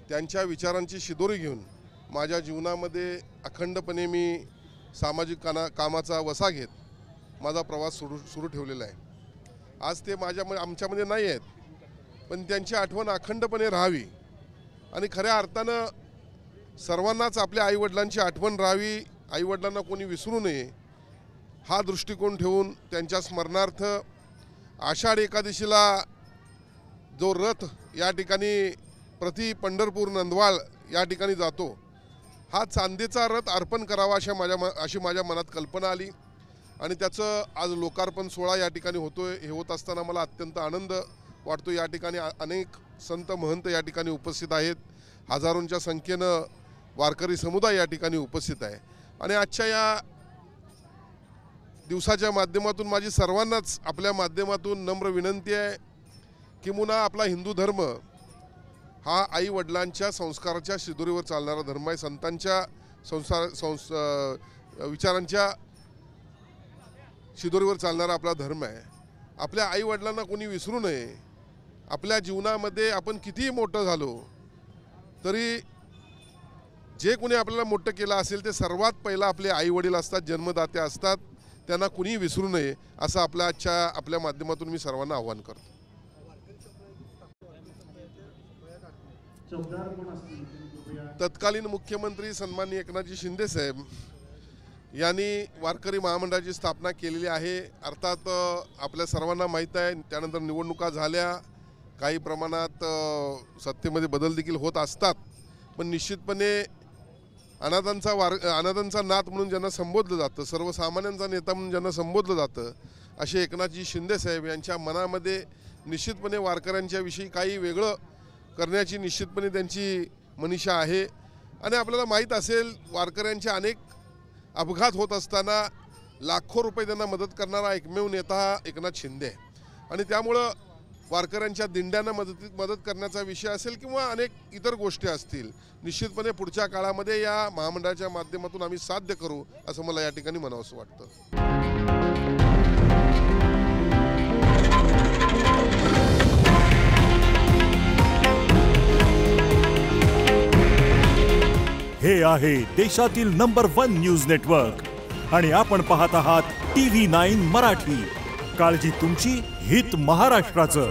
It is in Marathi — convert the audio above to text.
त्यांच्या विचारांची शिदोरी घेऊन माझ्या जीवनामध्ये अखंडपणे मी सामाजिक कामाचा वसा घेत माझा प्रवास सुरू ठेवलेला आहे। आज ते आमच्यामध्ये नाही आहेत, पण त्यांची आठवण अखंडपणे राहावी आणि खऱ्या अर्थानं सर्वांनाच आपल्या आईवडिलांची आठवण राहावी, आईवडिलांना कोणी विसरू नये हा दृष्टिकोन ठेवून त्यांच्या स्मरणार्थ आषाढ एकादशीला जो रथ या ठिकाणी प्रति पंढरपूर नंदवाळ या ठिकाणी जातो, हा चांदीचा रथ अर्पण करावा अशी माझ्या मनात कल्पना आली आणि त्याचं आज लोकार्पण सोहळा या ठिकाणी होतोय। हे होत असताना मला अत्यंत आनंद वाटतो। या ठिकाणी अनेक संत महंत या ठिकाणी उपस्थित आहेत, हजारोंच्या संख्येनं वारकरी समुदाय या ठिकाणी उपस्थित आहे आणि आजच्या या दिवसाच्या माध्यमातून माझी सर्वांनाच आपल्या माध्यमातून नम्र विनंती आहे की मुना आपला हिंदू धर्म हा आई वडिलांच्या संस्काराच्या शिदोरीवर चालणारा धर्म आहे, संतांच्या विचारांच्या शिदोरीवर चालणारा आपला धर्म आहे। आपल्या आई वडिलांना कोणी विसरू नये। आपल्या जीवनामध्ये आपण कितीही मोठं झालो तरी जे कोणी आपल्याला मोठं केलं असेल ते सर्वात पहिला आपले आई वडील असतात, जन्मदाते असतात, त्यांना कुणी विसरू नये असं आपल्या माध्यमातून मी सर्वांना आवाहन करतो। तत्कालीन मुख्यमंत्री सन्माननीय एकनाथजी शिंदे साहेब यांनी वारकरी महामंडळाची स्थापना केलेली आहे। अर्थात आपल्या सर्वांना माहीत आहे, त्यानंतर निवडणुका झाल्या, काही प्रमाणात सत्तेमध्ये बदल देखील होत असतात, पण निश्चितपणे अनाथांचा नाथ म्हणून ज्यांना संबोधलं जातं, सर्वसामान्यांचा नेता म्हणून ज्यांना संबोधलं जातं, असे एकनाथजी शिंदे साहेब यांच्या मनामध्ये निश्चितपणे वारकऱ्यांच्या विषयी काही वेगळं करण्याची निश्चितपणे त्यांची मनीषा आहे। आणि आपल्याला माहीत असेल, वारकऱ्यांचे अनेक अपघात होत असताना लाखो रुपये त्यांना मदत करणारा एकमेव नेता हा एकनाथ शिंदे आहे आणि त्यामुळं वारकऱ्यांच्या दिंड्यांना मदत करण्याचा विषय असेल किंवा अनेक इतर गोष्टी असतील, निश्चितपणे पुढच्या काळामध्ये या महामंडळाच्या माध्यमातून आम्ही साध्य करू असं मला या ठिकाणी म्हणावंसं वाटतं। हे आहे देशातील नंबर 1 न्यूज नेटवर्क आणि आपण पाहत आहात TV9 मराठी। काळजी तुमची, हित महाराष्ट्राचं।